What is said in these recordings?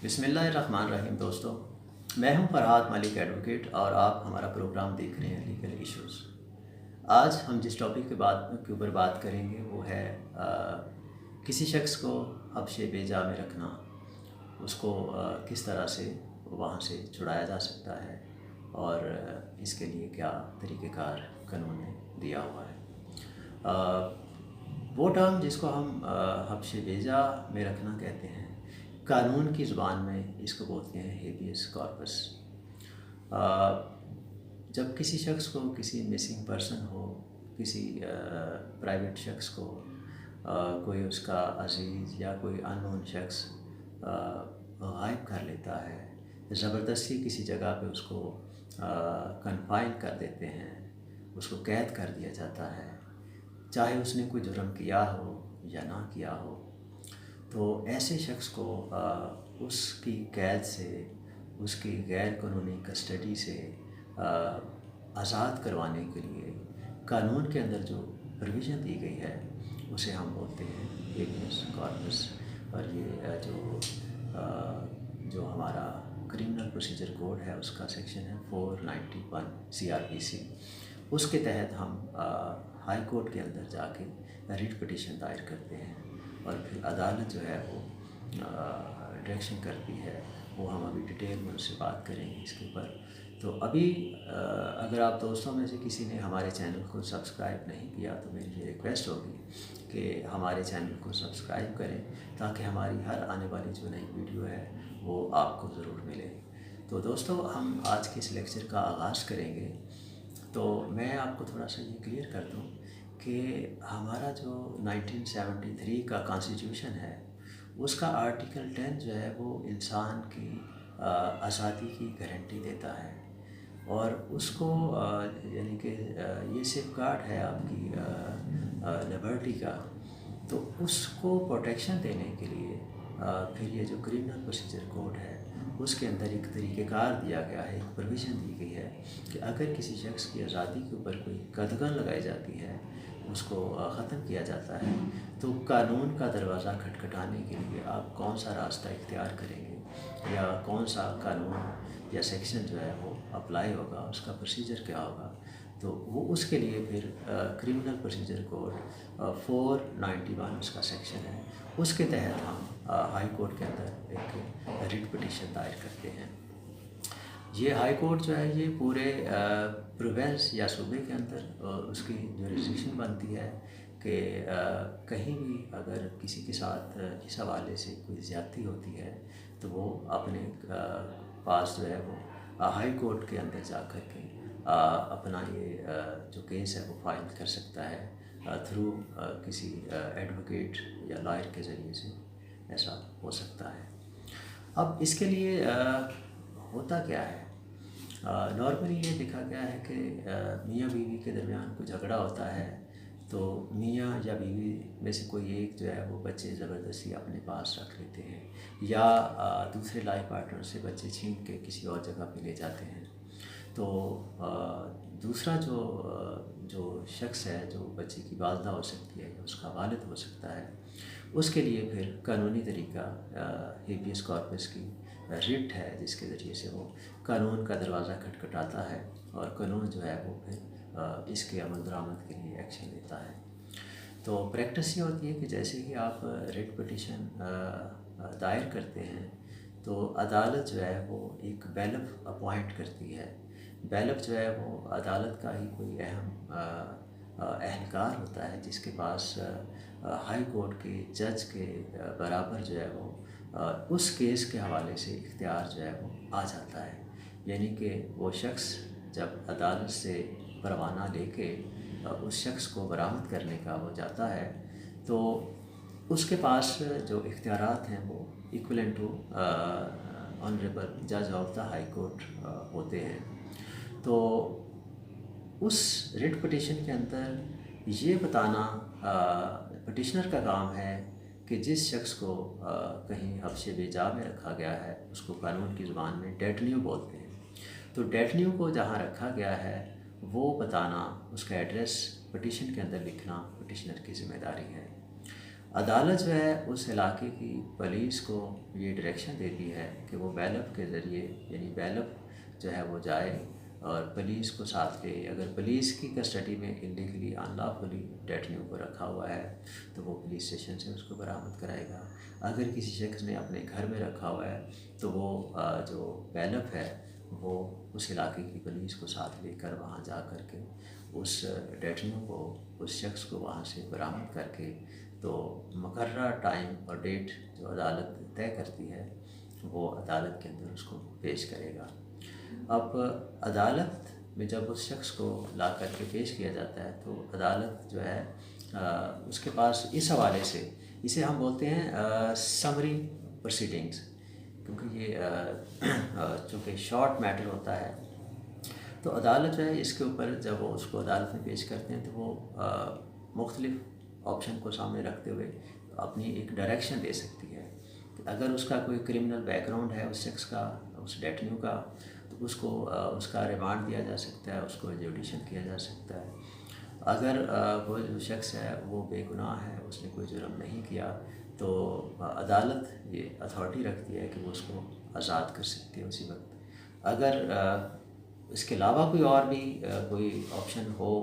بسم اللہ الرحمن الرحیم دوستو، میں ہوں فرحات ملک ایڈوکیٹ اور آپ ہمارا پروگرام دیکھ رہے ہیں لیگل ایشوز۔ آج ہم جس ٹاپک کے اوپر بات کریں گے وہ ہے کسی شخص کو حبش بے جا میں رکھنا، اس کو کس طرح سے وہاں سے چھڑایا جا سکتا ہے اور اس کے لیے کیا طریقہ کار قانون نے دیا ہوا ہے۔ وہ ٹرم جس کو ہم حبش بے جا میں رکھنا کہتے ہیں، قانون کی زبان میں اس کو بولتے ہیں ہیبیس کارپس۔ جب کسی شخص کو کسی مسنگ پرسن ہو، کسی پرائیویٹ شخص کو کوئی اس کا عزیز یا کوئی ان نون شخص غائب کر لیتا ہے، زبردستی کسی جگہ پہ اس کو کنفائن کر دیتے ہیں، اس کو قید کر دیا جاتا ہے، چاہے اس نے کوئی جرم کیا ہو یا نہ کیا ہو، تو ایسے شخص کو اس کی قید سے، اس کی غیر قانونی کسٹڈی سے آزاد کروانے کے لیے قانون کے اندر جو پروویژن دی گئی ہے اسے ہم بولتے ہیں ہیبیس کارپس۔ اور یہ جو ہمارا کرمنل پروسیجر کوڈ ہے اس کا سیکشن ہے 491 CRPC، اس کے تحت ہم ہائی کورٹ کے اندر جا کے ریٹ پٹیشن دائر کرتے ہیں اور پھر عدالت جو ہے وہ ڈائریکشن کرتی ہے۔ وہ ہم ابھی ڈیٹیل میں اس سے بات کریں گے اس کے اوپر۔ تو ابھی اگر آپ دوستوں میں سے کسی نے ہمارے چینل کو سبسکرائب نہیں کیا تو میری یہ ریکویسٹ ہوگی کہ ہمارے چینل کو سبسکرائب کریں تاکہ ہماری ہر آنے والی جو نئی ویڈیو ہے وہ آپ کو ضرور ملے۔ تو دوستو، ہم آج کے اس لیکچر کا آغاز کریں گے۔ تو میں آپ کو تھوڑا سا یہ کلیئر کر دوں کہ ہمارا جو 1973 کا کانسٹیٹیوشن ہے اس کا آرٹیکل 10 جو ہے وہ انسان کی آزادی کی گارنٹی دیتا ہے، اور اس کو یعنی کہ یہ سیف گارڈ ہے آپ کی لبرٹی کا، تو اس کو پروٹیکشن دینے کے لیے پھر یہ جو کرمنل پروسیجر کوڈ ہے اس کے اندر ایک طریقہ کار دیا گیا ہے، ایک پروویژن دی گئی ہے کہ اگر کسی شخص کی آزادی کے اوپر کوئی قدغن لگائی جاتی ہے، اس کو ختم کیا جاتا ہے، تو قانون کا دروازہ کھٹکھٹانے کے لیے آپ کون سا راستہ اختیار کریں گے یا کون سا قانون یا سیکشن جو ہے وہ اپلائی ہوگا، اس کا پروسیجر کیا ہوگا، تو وہ اس کے لیے پھر کرمنل پروسیجر کوڈ 491 اس کا سیکشن ہے، اس کے تحت ہم ہائی کورٹ کے اندر ایک ریٹ پٹیشن دائر کرتے ہیں۔ یہ ہائی کورٹ جو ہے یہ پورے پروونس یا صوبے کے اندر اس کی جوریسڈکشن بنتی ہے کہ کہیں بھی اگر کسی کے ساتھ اس حوالے سے کوئی زیادتی ہوتی ہے تو وہ اپنے پاس جو ہے وہ ہائی کورٹ کے اندر جا کر کے اپنا یہ جو کیس ہے وہ فائل کر سکتا ہے تھرو کسی ایڈوکیٹ یا لائر کے ذریعے سے، ایسا ہو سکتا ہے۔ اب اس کے لیے ہوتا کیا ہے؟ نارملی یہ دیکھا گیا ہے کہ میاں بیوی کے درمیان کوئی جھگڑا ہوتا ہے تو میاں یا بیوی میں سے کوئی ایک جو ہے وہ بچے زبردستی اپنے پاس رکھ لیتے ہیں یا دوسرے لائف پارٹنر سے بچے چھین کے کسی اور جگہ پہ لے جاتے ہیں، تو دوسرا جو شخص ہے، جو بچے کی والدہ ہو سکتی ہے یا اس کا والد ہو سکتا ہے، اس کے لیے پھر قانونی طریقہ ہیبیس کارپس کی ریٹ ہے جس کے ذریعے سے وہ قانون کا دروازہ کھٹکھٹاتا ہے اور قانون جو ہے وہ پھر اس کے عمل درآمد کے لیے ایکشن لیتا ہے۔ تو پریکٹس یہ ہوتی ہے کہ جیسے ہی آپ ریٹ پٹیشن دائر کرتے ہیں تو عدالت جو ہے وہ ایک بیلف اپوائنٹ کرتی ہے۔ بیلف جو ہے وہ عدالت کا ہی کوئی اہم اہلکار ہوتا ہے جس کے پاس ہائی کورٹ کے جج کے برابر جو ہے وہ اس کیس کے حوالے سے اختیار جو ہے وہ آ جاتا ہے، یعنی کہ وہ شخص جب عدالت سے پروانہ لے کے اس شخص کو برآمد کرنے کا وہ جاتا ہے تو اس کے پاس جو اختیارات ہیں وہ ایکولنٹ ٹو آنریبل جج آف دا ہائی کورٹ ہوتے ہیں۔ تو اس ریٹ پٹیشن کے اندر یہ بتانا پٹیشنر کا کام ہے کہ جس شخص کو کہیں حبس بے جا میں رکھا گیا ہے اس کو قانون کی زبان میں ڈیٹنیو بولتے ہیں، تو ڈیٹنیو کو جہاں رکھا گیا ہے وہ بتانا، اس کا ایڈریس پٹیشن کے اندر لکھنا پٹیشنر کی ذمہ داری ہے۔ عدالت جو ہے اس علاقے کی پولیس کو یہ ڈائریکشن دیتی ہے کہ وہ بیلف کے ذریعے، یعنی بیلف جو ہے وہ جائے اور پولیس کو ساتھ لے۔ اگر پولیس کی کسٹڈی میں انلیگلی ان لافلی ڈیٹنیو کو رکھا ہوا ہے تو وہ پولیس اسٹیشن سے اس کو برآمد کرائے گا۔ اگر کسی شخص نے اپنے گھر میں رکھا ہوا ہے تو وہ جو بیلف ہے وہ اس علاقے کی پولیس کو ساتھ لے کر وہاں جا کر کے اس ڈیٹنیو کو، اس شخص کو وہاں سے برآمد کر کے تو مقررہ ٹائم اور ڈیٹ جو عدالت طے کرتی ہے وہ عدالت کے اندر اس کو پیش کرے گا۔ اب عدالت میں جب اس شخص کو لا کر کے پیش کیا جاتا ہے تو عدالت جو ہے اس کے پاس اس حوالے سے، اسے ہم بولتے ہیں سمری پروسیڈنگس، کیونکہ یہ چونکہ شارٹ میٹر ہوتا ہے تو عدالت جو ہے اس کے اوپر جب وہ اس کو عدالت میں پیش کرتے ہیں تو وہ مختلف آپشن کو سامنے رکھتے ہوئے اپنی ایک ڈائریکشن دے سکتی ہے کہ اگر اس کا کوئی کرمنل بیک گراؤنڈ ہے اس شخص کا، اس ڈیٹنیو کا، تو اس کو اس کا ریمانڈ دیا جا سکتا ہے، اس کو ایگزیکیوشن کیا جا سکتا ہے۔ اگر وہ جو شخص ہے وہ بے گناہ ہے، اس نے کوئی جرم نہیں کیا، تو عدالت یہ اتھارٹی رکھتی ہے کہ وہ اس کو آزاد کر سکتی ہے اسی وقت۔ اگر اس کے علاوہ کوئی اور بھی کوئی آپشن ہو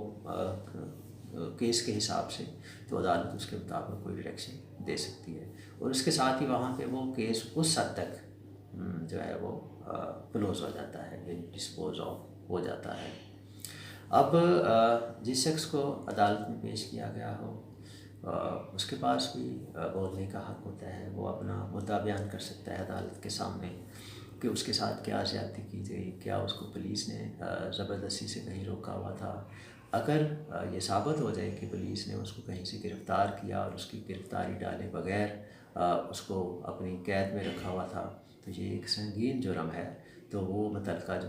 کیس کے حساب سے تو عدالت اس کے مطابق کوئی ڈائریکشن دے سکتی ہے، اور اس کے ساتھ ہی وہاں پہ وہ کیس اس حد تک جو ہے وہ کلوز ہو جاتا ہے، یعنی ڈسپوز آف ہو جاتا ہے۔ اب جس شخص کو عدالت میں پیش کیا گیا ہو اس کے پاس بھی بولنے کا حق ہوتا ہے، وہ اپنا مدعا بیان کر سکتا ہے عدالت کے سامنے کہ اس کے ساتھ کیا زیادتی کی گئی، کیا اس کو پولیس نے زبردستی سے کہیں روکا ہوا تھا۔ اگر یہ ثابت ہو جائے کہ پولیس نے اس کو کہیں سے گرفتار کیا اور اس کی گرفتاری ڈالے بغیر اس کو اپنی قید میں رکھا ہوا تھا تو یہ ایک سنگین جرم ہے، تو وہ متعلقہ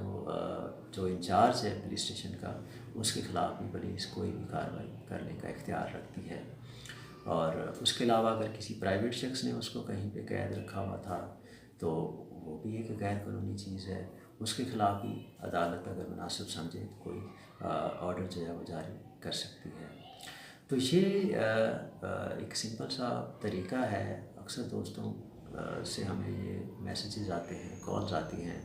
جو انچارج ہے پولیس اسٹیشن کا، اس کے خلاف بھی پولیس کوئی بھی کارروائی کرنے کا اختیار رکھتی ہے۔ اور اس کے علاوہ اگر کسی پرائیویٹ شخص نے اس کو کہیں پہ قید رکھا ہوا تھا تو وہ بھی ایک غیر قانونی چیز ہے، اس کے خلاف بھی عدالت اگر مناسب سمجھے تو کوئی آرڈر جو ہے وہ جاری کر سکتی ہے۔ تو یہ ایک سمپل سا طریقہ ہے۔ اکثر دوستوں سے ہمیں یہ میسیجز آتے ہیں، کالز آتی ہیں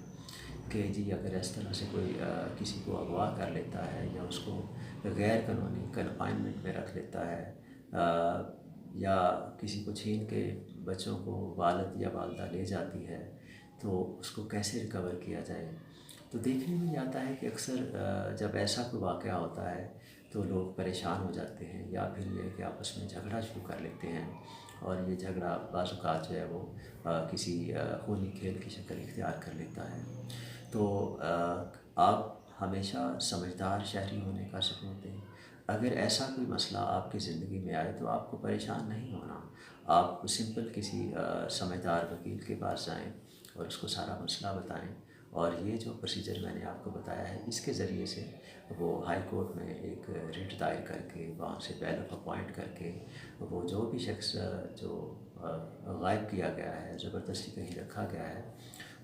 کہ جی اگر اس طرح سے کوئی کسی کو اغوا کر لیتا ہے یا اس کو غیر قانونی کنفائنمنٹ میں رکھ لیتا ہے یا کسی کو چھین کے بچوں کو والد یا والدہ لے جاتی ہے تو اس کو کیسے ریکور کیا جائے، تو دیکھنے میں یہ آتا ہے کہ اکثر جب ایسا کوئی واقعہ ہوتا ہے تو لوگ پریشان ہو جاتے ہیں یا پھر یہ کہ آپس میں جھگڑا شروع کر لیتے ہیں، اور یہ جھگڑا بعض اوقات جو ہے وہ کسی خونی کھیل کی شکل اختیار کر لیتا ہے۔ تو آپ ہمیشہ سمجھدار شہری ہونے کا ثبوت دیں۔ اگر ایسا کوئی مسئلہ آپ کی زندگی میں آئے تو آپ کو پریشان نہیں ہونا، آپ سمپل کسی سمجھدار وکیل کے پاس جائیں اور اس کو سارا مسئلہ بتائیں، اور یہ جو پروسیجر میں نے آپ کو بتایا ہے اس کے ذریعے سے وہ ہائی کورٹ میں ایک ریٹ دائر کر کے وہاں سے بیلف اپوائنٹ کر کے وہ جو بھی شخص جو غائب کیا گیا ہے، زبردستی کہیں رکھا گیا ہے،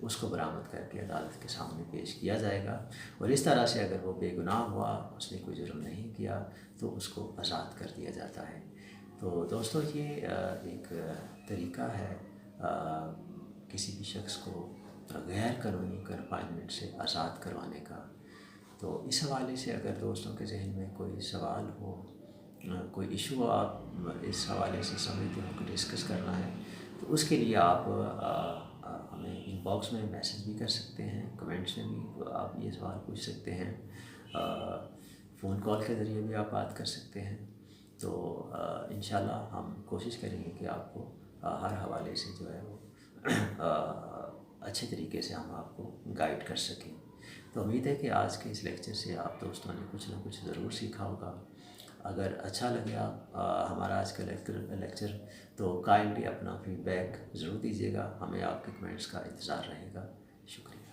اس کو برآمد کر کے عدالت کے سامنے پیش کیا جائے گا، اور اس طرح سے اگر وہ بے گناہ ہوا، اس نے کوئی جرم نہیں کیا، تو اس کو آزاد کر دیا جاتا ہے۔ تو دوستو یہ ایک طریقہ ہے کسی بھی شخص کو غیر قانونی کنفائنمنٹ سے آزاد کروانے کا۔ تو اس حوالے سے اگر دوستوں کے ذہن میں کوئی سوال ہو، کوئی ایشو ہو، آپ اس حوالے سے سمجھتے ہو کہ ڈسکس کرنا ہے، تو اس کے لیے آپ ہمیں ان باکس میں میسیج بھی کر سکتے ہیں، کمنٹس میں بھی آپ یہ سوال پوچھ سکتے ہیں، فون کال کے ذریعے بھی آپ بات کر سکتے ہیں۔ تو انشاءاللہ ہم کوشش کریں گے کہ آپ کو ہر حوالے سے جو ہے وہ اچھے طریقے سے ہم آپ کو گائیڈ کر سکیں۔ تو امید ہے کہ آج کے اس لیکچر سے آپ دوستوں نے کچھ نہ کچھ ضرور سیکھا ہوگا۔ اگر اچھا لگا ہمارا آج کا لیکچر تو کائنڈلی اپنا فیڈ بیک ضرور دیجیے گا، ہمیں آپ کے کمنٹس کا انتظار رہے گا۔ شکریہ۔